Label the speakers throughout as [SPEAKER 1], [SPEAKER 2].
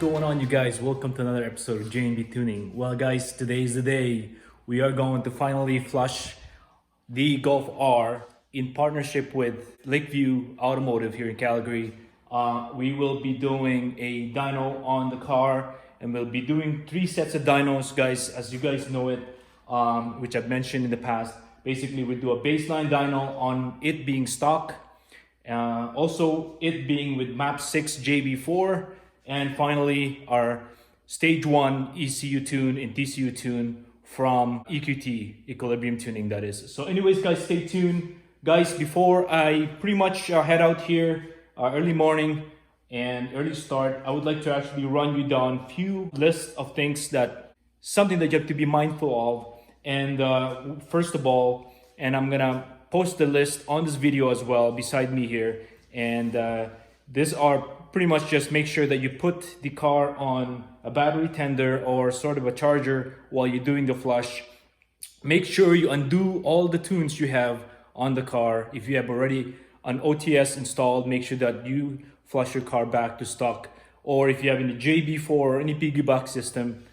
[SPEAKER 1] going on, you guys? Welcome to another episode of JB Tuning. Well guys, today is the day we are going to finally flush the Golf R in partnership with Lakeview Automotive here in Calgary. We will be doing a dyno on the car, and we'll be doing 3 sets of dynos, guys, as you guys know it, which I've mentioned in the past. Basically, we do a baseline dyno on it being stock, also it being with Map6 JB4, and finally our stage 1 ECU tune and TCU tune from EQT, Equilibrium Tuning, that is. So anyways guys, stay tuned. Guys, before I pretty much head out here, early morning and early start, I would like to actually run you down a few lists of things something that you have to be mindful of. And first of all, and I'm gonna post the list on this video as well beside me here, and these are pretty much just make sure that you put the car on a battery tender or sort of a charger while you're doing the flush. Make sure you undo all the tunes you have on the car. If you have already an OTS installed, make sure that you flush your car back to stock. Or if you have any JB4 or any piggyback system,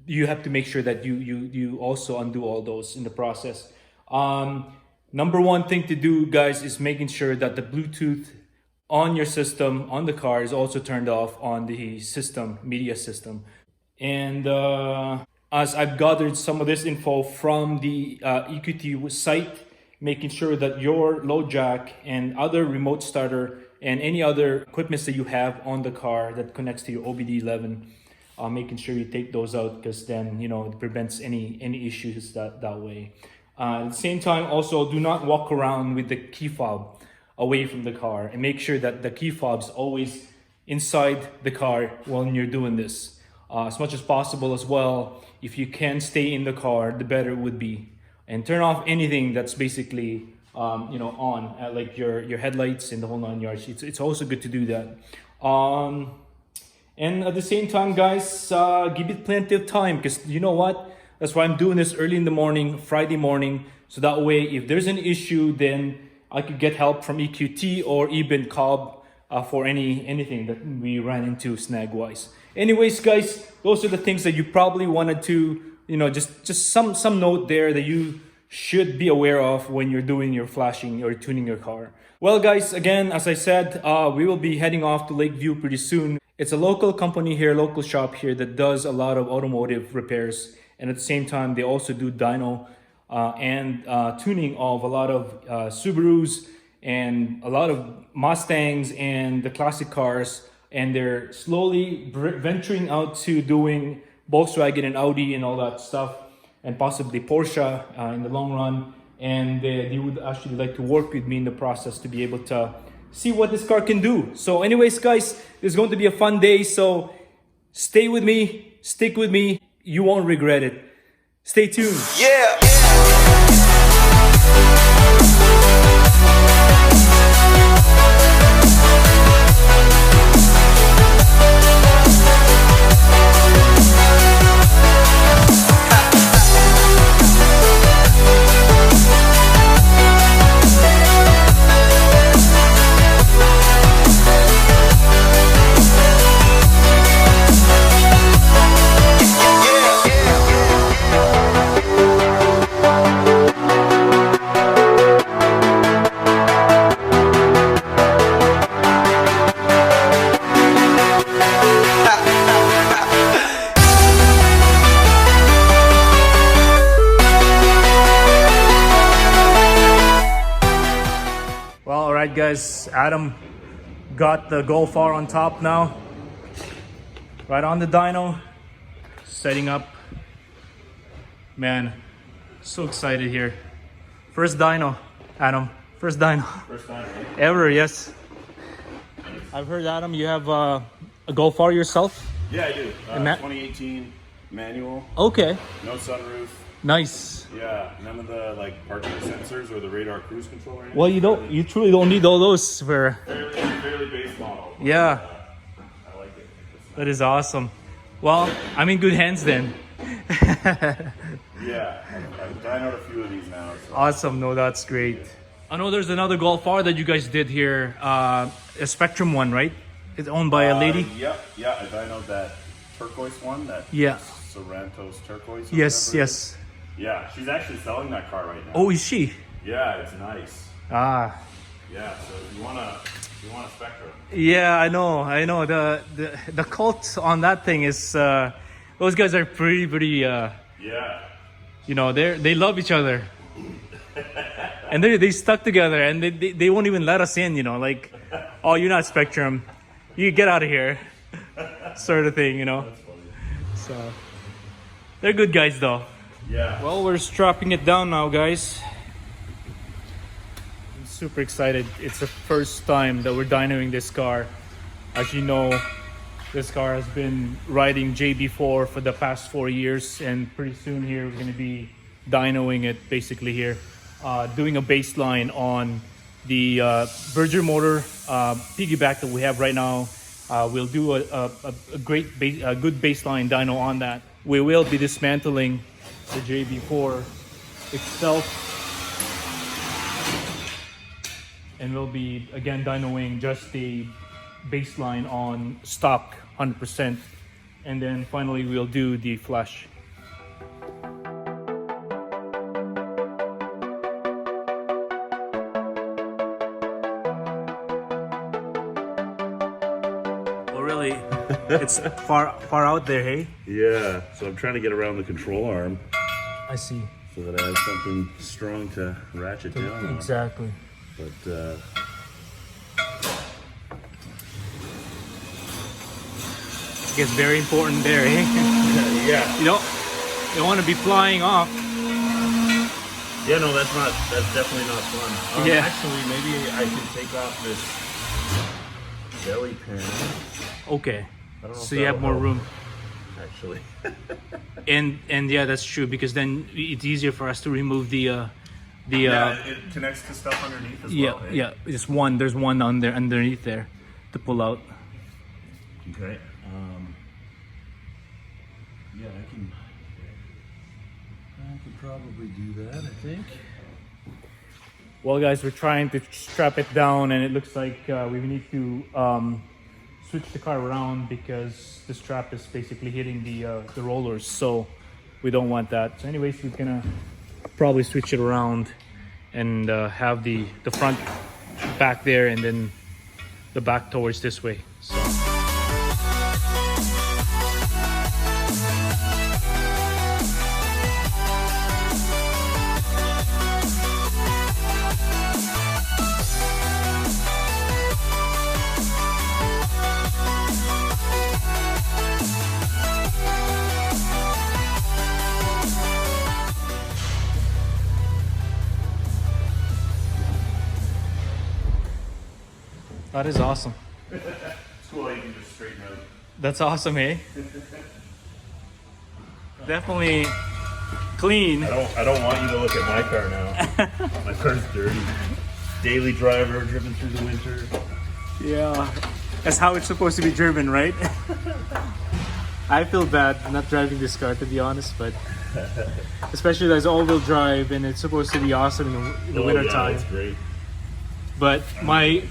[SPEAKER 1] you have to make sure that you also undo all those in the process. Number one thing to do, guys, is making sure that the Bluetooth on your system, on the car, is also turned off on the system, media system. And as I've gathered some of this info from the EQT site, making sure that your load jack and other remote starter and any other equipment that you have on the car that connects to your OBD11, making sure you take those out, because then, you know, it prevents any issues that way. At the same time, also do not walk around with the key fob away from the car, and make sure that the key fob's always inside the car when you're doing this. As much as possible as well, if you can stay in the car, the better it would be. And turn off anything that's basically on, like your headlights and the whole 9 yards. It's also good to do that. And at the same time, guys, give it plenty of time, because you know what? That's why I'm doing this early in the morning, Friday morning, so that way if there's an issue, then I could get help from EQT or even Cobb for anything that we ran into snag wise. Anyways, guys, those are the things that you probably wanted to, just some note there that you should be aware of when you're doing your flashing or tuning your car. Well, guys, again, as I said, we will be heading off to Lakeview pretty soon. It's a local company here, local shop here that does a lot of automotive repairs, and at the same time, they also do dyno and tuning of a lot of Subarus and a lot of Mustangs and the classic cars, and they're slowly venturing out to doing Volkswagen and Audi and all that stuff, and possibly Porsche in the long run. And they would actually like to work with me in the process to be able to see what this car can do. So anyways, guys, this is going to be a fun day, so stay with me, stick with me, you won't regret it. Stay tuned.
[SPEAKER 2] Yeah.
[SPEAKER 1] Alright guys, Adam got the Golf R on top now, right on the dyno, setting up. Man, so excited here. First dyno, Adam, first dyno.
[SPEAKER 3] First dyno, right?
[SPEAKER 1] Ever, yes. I've heard, Adam, you have a Golf R yourself?
[SPEAKER 3] Yeah, I do. 2018 manual.
[SPEAKER 1] Okay.
[SPEAKER 3] No sunroof.
[SPEAKER 1] Nice.
[SPEAKER 3] Yeah, none of the parking sensors or the radar cruise control or anything.
[SPEAKER 1] Well, you truly don't need all those for
[SPEAKER 3] fairly base model.
[SPEAKER 1] Yeah.
[SPEAKER 3] I like it.
[SPEAKER 1] That is awesome. Well, I'm in good hands then.
[SPEAKER 3] Yeah, I've dynoed a few of these now. So.
[SPEAKER 1] Awesome. No, that's great. I know there's another Golf R that you guys did here, a Spectrum one, right? It's owned by a lady?
[SPEAKER 3] Yep, yeah, I dynoed that turquoise one, that
[SPEAKER 1] Yeah.
[SPEAKER 3] Sorrento's turquoise. Or
[SPEAKER 1] Yes,
[SPEAKER 3] whatever it
[SPEAKER 1] yes.
[SPEAKER 3] is. Yeah, she's actually selling that car right now.
[SPEAKER 1] Oh, is she?
[SPEAKER 3] Yeah, it's nice.
[SPEAKER 1] Ah.
[SPEAKER 3] Yeah, so you want a Spectrum.
[SPEAKER 1] Yeah, I know. The cult on that thing is those guys are pretty
[SPEAKER 3] Yeah.
[SPEAKER 1] you know, they love each other. And they stuck together, and they won't even let us in, you know, like, oh, you're not Spectrum, you get out of here, sort of thing, you know.
[SPEAKER 3] That's funny.
[SPEAKER 1] So they're good guys though.
[SPEAKER 3] Yeah.
[SPEAKER 1] Well, we're strapping it down now, guys. I'm super excited. It's the first time that we're dynoing this car. As you know, this car has been riding JB4 for the past 4 years, and pretty soon here we're going to be dynoing it basically here, doing a baseline on the Berger motor piggyback that we have right now. We'll do a good baseline dyno on that. We will be dismantling the JB4 itself, and we'll be again dynoing just the baseline on stock 100%, and then finally we'll do the flush. Oh really? It's far out there, hey?
[SPEAKER 3] Yeah, so I'm trying to get around the control arm
[SPEAKER 1] I see.
[SPEAKER 3] so that I have something strong to ratchet down on.
[SPEAKER 1] Exactly.
[SPEAKER 3] But
[SPEAKER 1] Gets very important there, eh?
[SPEAKER 3] yeah.
[SPEAKER 1] You don't want to be flying off.
[SPEAKER 3] Yeah, no, that's definitely not fun.
[SPEAKER 1] Yeah.
[SPEAKER 3] Actually, maybe I can take off this belly panel.
[SPEAKER 1] Okay.
[SPEAKER 3] I don't know
[SPEAKER 1] So
[SPEAKER 3] if
[SPEAKER 1] you have
[SPEAKER 3] that'll
[SPEAKER 1] more
[SPEAKER 3] help,
[SPEAKER 1] room.
[SPEAKER 3] actually.
[SPEAKER 1] And yeah, that's true, because then it's easier for us to remove the
[SPEAKER 3] Yeah, it connects to stuff underneath as
[SPEAKER 1] yeah,
[SPEAKER 3] well. eh?
[SPEAKER 1] yeah. There's one on there underneath there to pull out.
[SPEAKER 3] Okay. Yeah, I can probably do that, I think.
[SPEAKER 1] Well, guys, we're trying to strap it down, and it looks like we need to switch the car around because the strap is basically hitting the rollers, so we don't want that. So anyways, we're gonna probably switch it around and have the front back there and then the back towards this way. So. That is awesome.
[SPEAKER 3] It's cool how you can just straighten out.
[SPEAKER 1] That's awesome, eh? Definitely clean.
[SPEAKER 3] I don't want you to look at my car now. My car's dirty. Daily driver, driven through the winter.
[SPEAKER 1] Yeah, that's how it's supposed to be driven, right? I feel bad not driving this car, to be honest, but especially that it's all-wheel drive and it's supposed to be awesome in the winter time.
[SPEAKER 3] It's great.
[SPEAKER 1] But my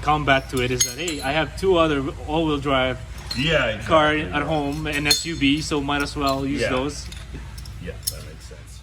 [SPEAKER 1] combat to it is that, hey, I have two other all-wheel drive
[SPEAKER 3] Yeah, exactly.
[SPEAKER 1] car at home, an SUV, so might as well use
[SPEAKER 3] Yeah.
[SPEAKER 1] those.
[SPEAKER 3] Yeah, that makes sense.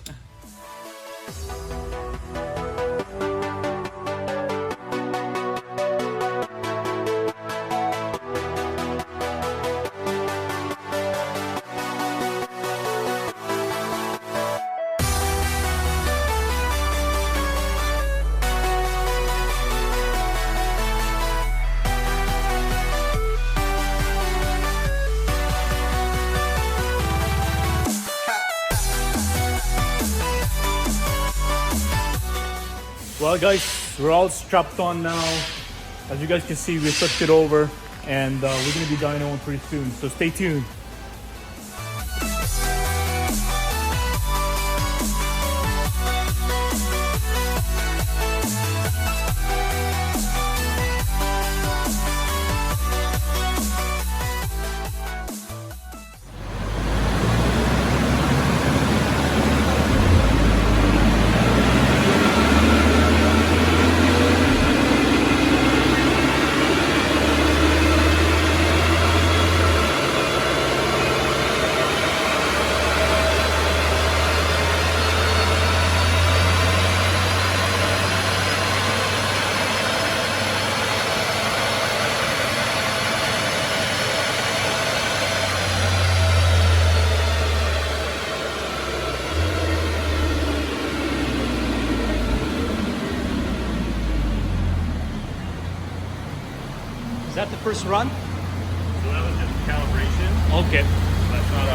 [SPEAKER 1] Well, guys, we're all strapped on now. As you guys can see, we flipped it over, and we're going to be dynoing pretty soon, so stay tuned. first run?
[SPEAKER 3] So that was just calibration.
[SPEAKER 1] Okay.
[SPEAKER 3] That's not a...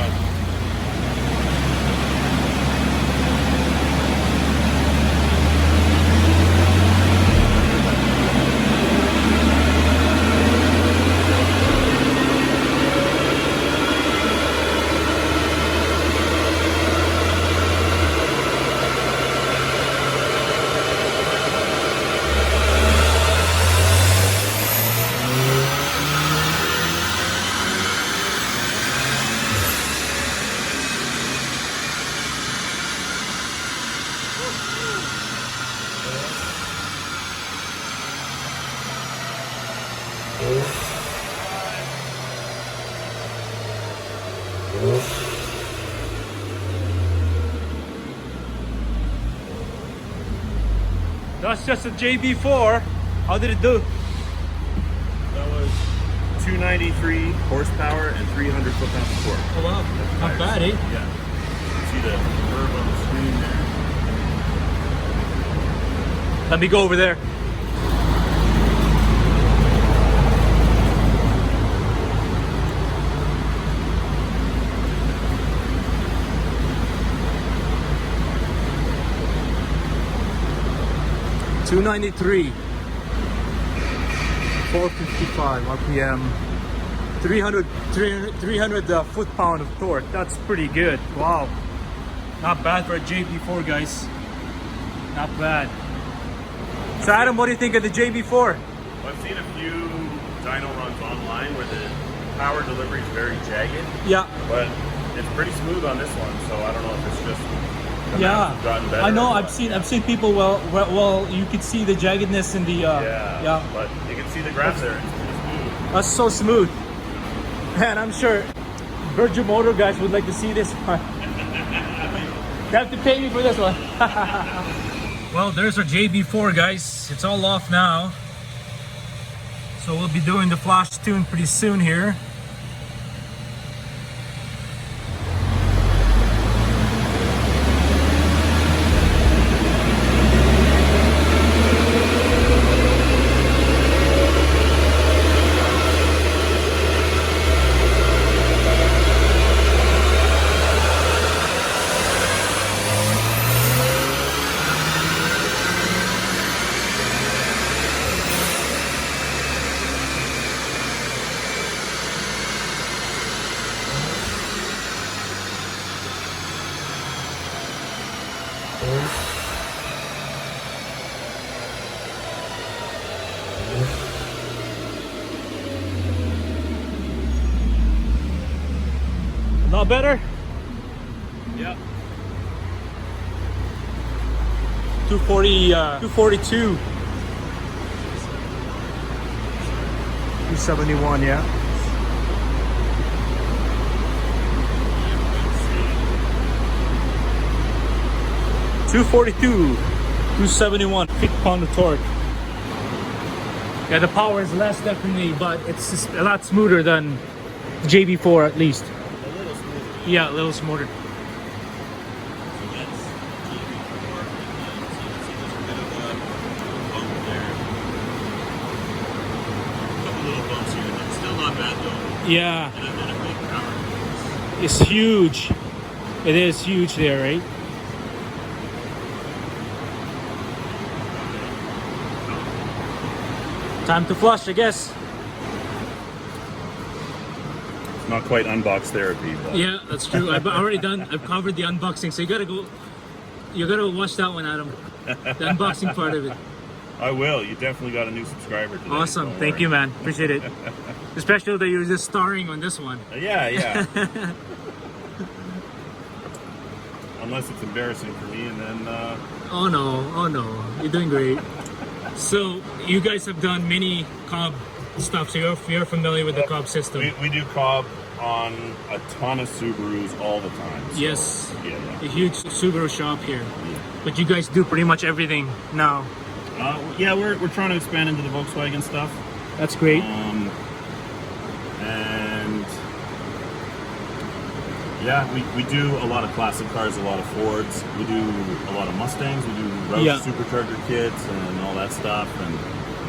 [SPEAKER 1] That's just a JB4. How did it do?
[SPEAKER 3] That was 293 horsepower and 300 foot-pounds of torque.
[SPEAKER 1] Oh wow, not bad, eh?
[SPEAKER 3] Yeah. You can see the curve on the screen there.
[SPEAKER 1] Let me go over there. $293, 455 RPM, 300 foot-pound of torque. That's pretty good. Wow, not bad for a JB4, guys. Not bad. So Adam, what do you think of the JB4?
[SPEAKER 3] Well, I've seen a few dyno runs online where the power delivery is very jagged.
[SPEAKER 1] Yeah.
[SPEAKER 3] But it's pretty smooth on this one, so I don't know if it's just the
[SPEAKER 1] Yeah,
[SPEAKER 3] maps have gotten better
[SPEAKER 1] I know.
[SPEAKER 3] or
[SPEAKER 1] I've
[SPEAKER 3] what.
[SPEAKER 1] seen people. Well, you could see the jaggedness in the.
[SPEAKER 3] Yeah. But you can see the graph there. It's pretty smooth.
[SPEAKER 1] That's so smooth. Man, I'm sure Virgin Motor guys would like to see this one. They have to pay me for this one. Well, there's our JB4, guys. It's all off now. So we'll be doing the flash tune pretty soon here. Not better?
[SPEAKER 3] Yeah.
[SPEAKER 1] 240, 242. 271, yeah. $242, 271 foot-pound of torque. Yeah, the power is less definitely, but it's just a lot smoother than JB4 at least.
[SPEAKER 3] A little smoother.
[SPEAKER 1] Yeah, a little smoother.
[SPEAKER 3] So that's JB4, and so you can see there's a bit of a bump there. A couple little bumps here and there. Still not bad though.
[SPEAKER 1] Yeah,
[SPEAKER 3] And a big power difference.
[SPEAKER 1] it's huge. It is huge there, right? Time to flush, I guess.
[SPEAKER 3] It's not quite unbox therapy, but
[SPEAKER 1] Yeah, that's true. I've already done. I've covered the unboxing, so you gotta go. You gotta watch that one, Adam. The unboxing part of it.
[SPEAKER 3] I will. You definitely got a new subscriber today.
[SPEAKER 1] Awesome.
[SPEAKER 3] Don't
[SPEAKER 1] Thank
[SPEAKER 3] worry.
[SPEAKER 1] you, man. Appreciate it. Especially that you're just starring on this one.
[SPEAKER 3] Yeah. Unless it's embarrassing for me, and then
[SPEAKER 1] Oh no, you're doing great. So you guys have done many Cobb stuff, so you're familiar with the Cobb system.
[SPEAKER 3] we do Cobb on a ton of Subarus all the time. So,
[SPEAKER 1] Yes,
[SPEAKER 3] Yeah.
[SPEAKER 1] a huge Subaru shop here. But you guys do pretty much everything now.
[SPEAKER 3] Yeah, we're trying to expand into the Volkswagen stuff.
[SPEAKER 1] That's great.
[SPEAKER 3] And yeah, we do a lot of classic cars, a lot of Fords. We do a lot of Mustangs. We do Roush
[SPEAKER 1] Yeah.
[SPEAKER 3] supercharger kits and all that stuff. And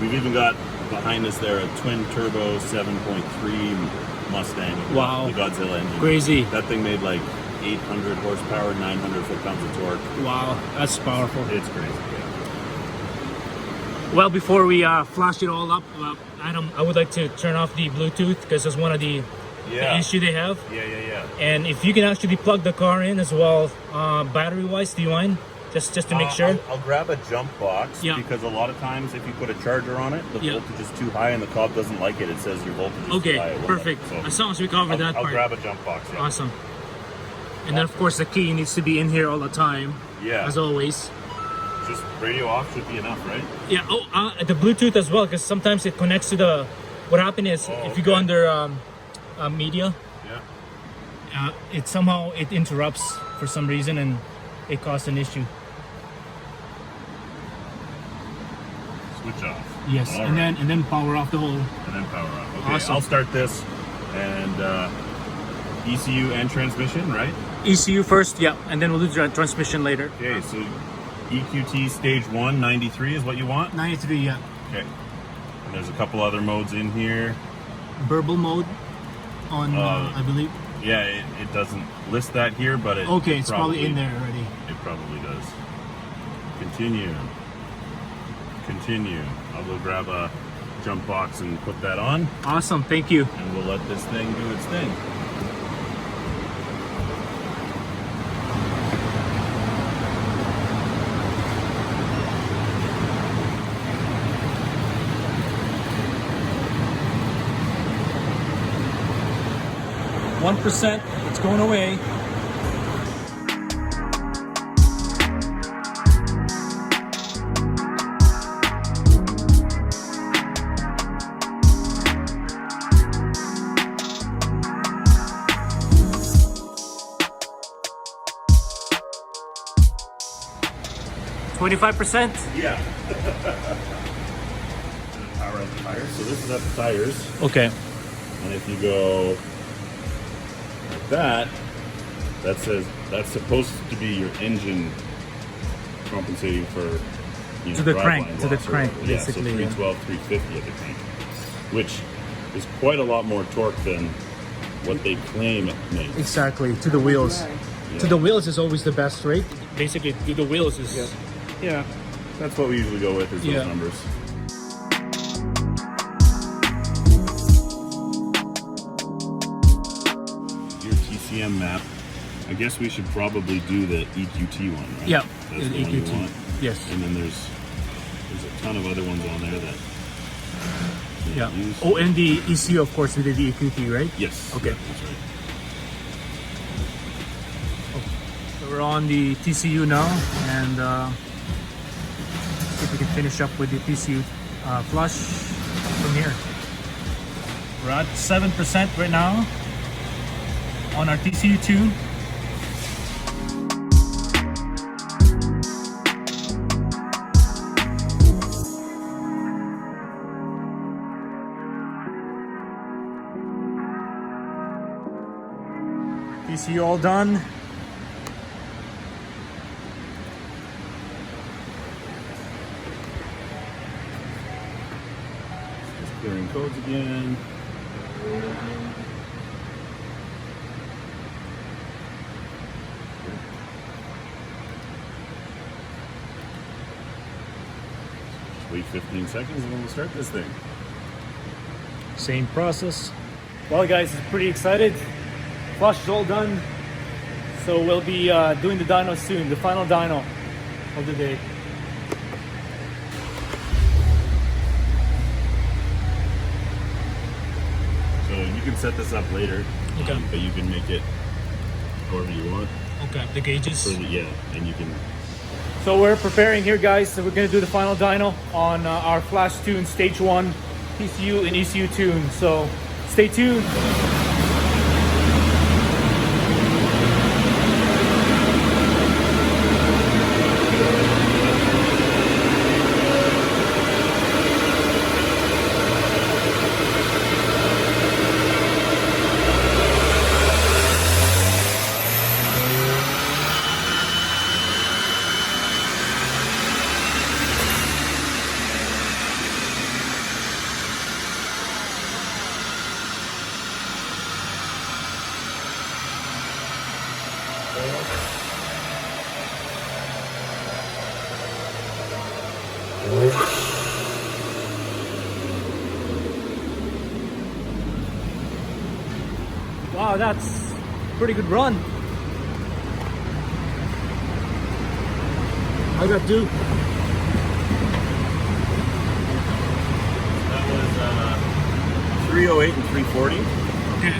[SPEAKER 3] we've even got behind us there, a twin turbo 7.3 Mustang.
[SPEAKER 1] Wow.
[SPEAKER 3] The Godzilla engine.
[SPEAKER 1] Crazy.
[SPEAKER 3] That thing made like 800 horsepower, 900 foot-pounds of torque.
[SPEAKER 1] Wow, that's powerful.
[SPEAKER 3] It's crazy.
[SPEAKER 1] Well, before we flash it all up, Adam, I would like to turn off the Bluetooth because that's one of the issue they have.
[SPEAKER 3] Yeah.
[SPEAKER 1] And if you can actually plug the car in as well, battery-wise, do you mind? Just to make sure.
[SPEAKER 3] I'll grab a jump box because a lot of times if you put a charger on it, the voltage is too high and the cob doesn't like it. It says your voltage is too high.
[SPEAKER 1] Okay, perfect.
[SPEAKER 3] So
[SPEAKER 1] as long as we cover that part.
[SPEAKER 3] I'll grab a jump box. Yeah.
[SPEAKER 1] Awesome. And then of course the key needs to be in here all the time. Yeah. As always.
[SPEAKER 3] Just radio off should be enough, right?
[SPEAKER 1] Yeah. Oh, the Bluetooth as well, because sometimes it connects to the. What happened is if you go under media, it somehow interrupts for some reason and it caused an issue.
[SPEAKER 3] Switch off.
[SPEAKER 1] Yes,
[SPEAKER 3] all
[SPEAKER 1] and
[SPEAKER 3] right.
[SPEAKER 1] then power off the whole.
[SPEAKER 3] And then power off. Okay,
[SPEAKER 1] Awesome.
[SPEAKER 3] I'll start this and ECU and transmission, right?
[SPEAKER 1] ECU first, yeah, and then we'll do the transmission later.
[SPEAKER 3] Okay, so EQT Stage 1, 93 is what you want?
[SPEAKER 1] 93, yeah.
[SPEAKER 3] Okay. And there's a couple other modes in here.
[SPEAKER 1] Burble mode on, I believe.
[SPEAKER 3] Yeah, it doesn't list that here, but it
[SPEAKER 1] it's probably in there already.
[SPEAKER 3] It probably does. Continue. I'll go grab a jump box and put that on.
[SPEAKER 1] Awesome, thank you.
[SPEAKER 3] And we'll let this thing do its thing.
[SPEAKER 1] %, it's going away. %?
[SPEAKER 3] Yeah. Power of the tires. So this is at the tires.
[SPEAKER 1] Okay.
[SPEAKER 3] And if you go like that, that says that's supposed to be your engine compensating for
[SPEAKER 1] to the crank,
[SPEAKER 3] basically. Yeah, so 312, 350 at the crank, which is quite a lot more torque than what they claim it makes.
[SPEAKER 1] Exactly, to the wheels.
[SPEAKER 3] Yeah.
[SPEAKER 1] To the wheels is always the best, right? Basically, to the wheels is...
[SPEAKER 3] Yeah, that's what we usually go with is those numbers. Your TCM map. I guess we should probably do the EQT one, right?
[SPEAKER 1] Yeah,
[SPEAKER 3] that's the one
[SPEAKER 1] EQT.
[SPEAKER 3] you want.
[SPEAKER 1] Yes.
[SPEAKER 3] And then there's a ton of other ones on there that. Use.
[SPEAKER 1] Oh, and the ECU, of course, we did the EQT, right?
[SPEAKER 3] Yes.
[SPEAKER 1] Okay.
[SPEAKER 3] Yeah, that's right.
[SPEAKER 1] So we're on the TCU now, and see if we can finish up with the TCU flush from here. We're at 7% right now on our TCU toon. TCU all done.
[SPEAKER 3] Just clearing codes again. Just wait 15 seconds and then we'll start this thing.
[SPEAKER 1] Same process. Well, guys, pretty excited. Flush is all done. So we'll be doing the dyno soon, the final dyno of the day.
[SPEAKER 3] So you can set this up later,
[SPEAKER 1] Okay.
[SPEAKER 3] but you can make it however you want.
[SPEAKER 1] Okay, the gauges.
[SPEAKER 3] And you can.
[SPEAKER 1] So we're preparing here, guys. So we're gonna do the final dyno on our Flash Toon Stage 1 TCU and ECU toon. So stay tuned. Wow, that's a pretty good run. I got two.
[SPEAKER 3] That was 308 and 340.
[SPEAKER 1] Okay.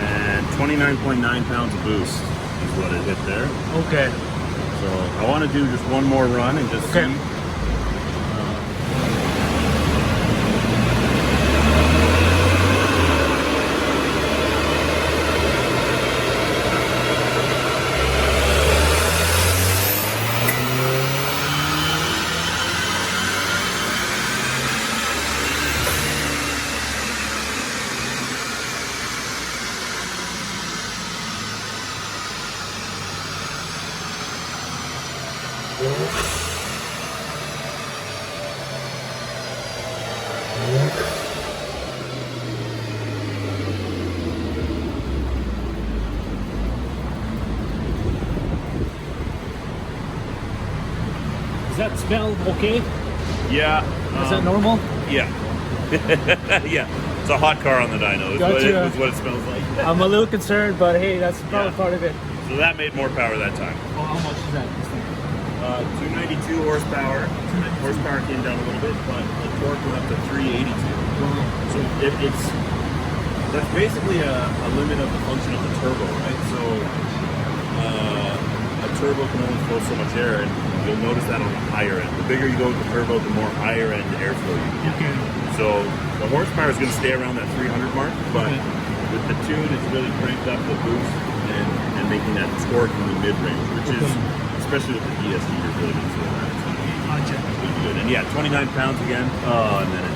[SPEAKER 3] And 29.9 pounds of boost is what it hit there.
[SPEAKER 1] Okay.
[SPEAKER 3] So I want to do just one more run and just see.
[SPEAKER 1] Does that smell okay?
[SPEAKER 3] Yeah.
[SPEAKER 1] Is that normal?
[SPEAKER 3] Yeah. Yeah. It's a hot car on the dyno.
[SPEAKER 1] Gotcha.
[SPEAKER 3] It's what it smells like.
[SPEAKER 1] I'm a little concerned, but hey, that's probably
[SPEAKER 3] Yeah.
[SPEAKER 1] part of it.
[SPEAKER 3] So that made more power that time.
[SPEAKER 1] Oh, how much is that?
[SPEAKER 3] 292 horsepower. Horsepower came down a little bit, but the torque went up to 382. So that's basically a limit of the function of the turbo, right? So a turbo can only flow so much air, and you'll notice that on the higher end. The bigger you go with the turbo, the more higher end airflow you get.
[SPEAKER 1] Okay.
[SPEAKER 3] So the horsepower is going to stay around that 300 mark, but with the tune, it's really cranked up the boost and making that torque in the mid-range, which is, especially with the DSG, you're really going to feel that. It's going to be good. And yeah, 29 pounds again. Oh, and then it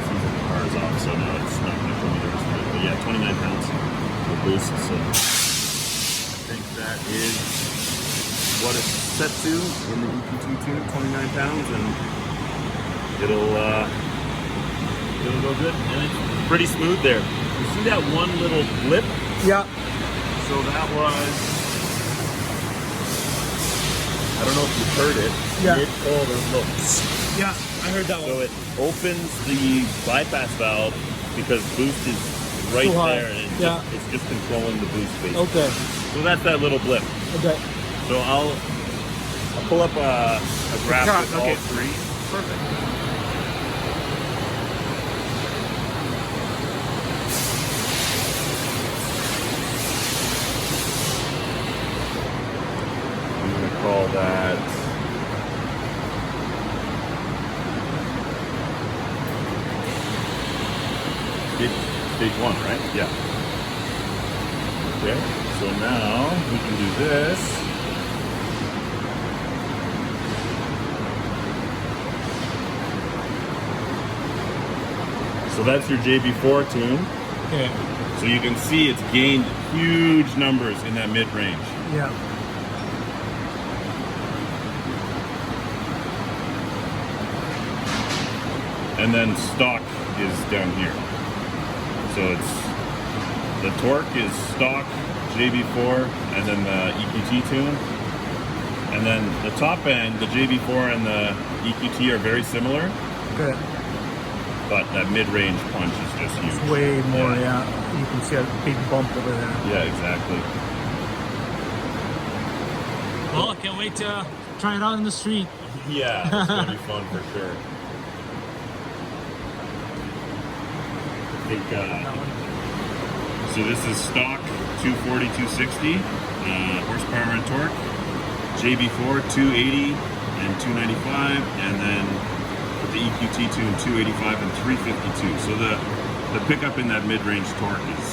[SPEAKER 3] seems like the car is off, so now it's not going to show me the rest of it. But yeah, 29 pounds of boost. So I think that is what it's set to in the EQT tune, 29 pounds, and it'll go good. And it's pretty smooth there. You see that one little blip?
[SPEAKER 1] Yeah.
[SPEAKER 3] So that was, I don't know if you heard it.
[SPEAKER 1] Yeah.
[SPEAKER 3] Oh, there's no.
[SPEAKER 1] Yeah, I heard that
[SPEAKER 3] So
[SPEAKER 1] one.
[SPEAKER 3] it opens the bypass valve because boost is right
[SPEAKER 1] Too high.
[SPEAKER 3] there, and it's just controlling the boost basically.
[SPEAKER 1] Okay.
[SPEAKER 3] So that's that little blip.
[SPEAKER 1] Okay.
[SPEAKER 3] So I'll pull up a graph
[SPEAKER 1] Shot,
[SPEAKER 3] with
[SPEAKER 1] okay.
[SPEAKER 3] all three. Perfect. I'm gonna call that stage one, right? Yeah. Okay, so now we can do this. So that's your JB4 tune.
[SPEAKER 1] Okay.
[SPEAKER 3] So you can see it's gained huge numbers in that mid-range.
[SPEAKER 1] Yeah.
[SPEAKER 3] And then stock is down here. So it's the torque is stock JB4 and then the EQT tune. And then the top end, the JB4 and the EQT are very similar,
[SPEAKER 1] Okay.
[SPEAKER 3] but that mid-range punch is just huge.
[SPEAKER 1] It's way more, yeah. You can see a big bump over there.
[SPEAKER 3] Yeah, exactly.
[SPEAKER 1] Well, I can't wait to try it out in the street.
[SPEAKER 3] Yeah, it's gonna be fun for sure. I think, so this is stock 240, 260 horsepower and torque. JB4 280 and 295, and then with the EQT tune 285 and 352. So the pickup in that mid-range torque is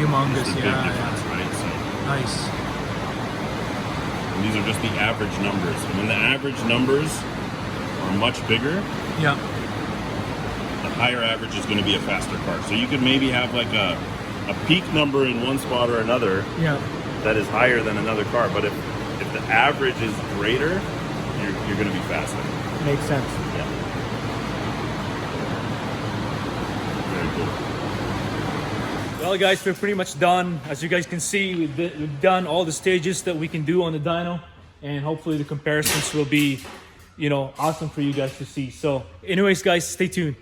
[SPEAKER 1] Humongous,
[SPEAKER 3] the big
[SPEAKER 1] yeah.
[SPEAKER 3] difference, right? So
[SPEAKER 1] Nice.
[SPEAKER 3] and these are just the average numbers. And when the average numbers are much bigger,
[SPEAKER 1] Yeah.
[SPEAKER 3] the higher average is going to be a faster car. So you could maybe have like a peak number in one spot or another
[SPEAKER 1] Yeah.
[SPEAKER 3] that is higher than another car. But if the average is greater, you're going to be faster.
[SPEAKER 1] Makes sense.
[SPEAKER 3] Yeah. Very cool.
[SPEAKER 1] Well, guys, we're pretty much done. As you guys can see, we've done all the stages that we can do on the dyno, and hopefully the comparisons will be, you know, awesome for you guys to see. So anyways, guys, stay tuned.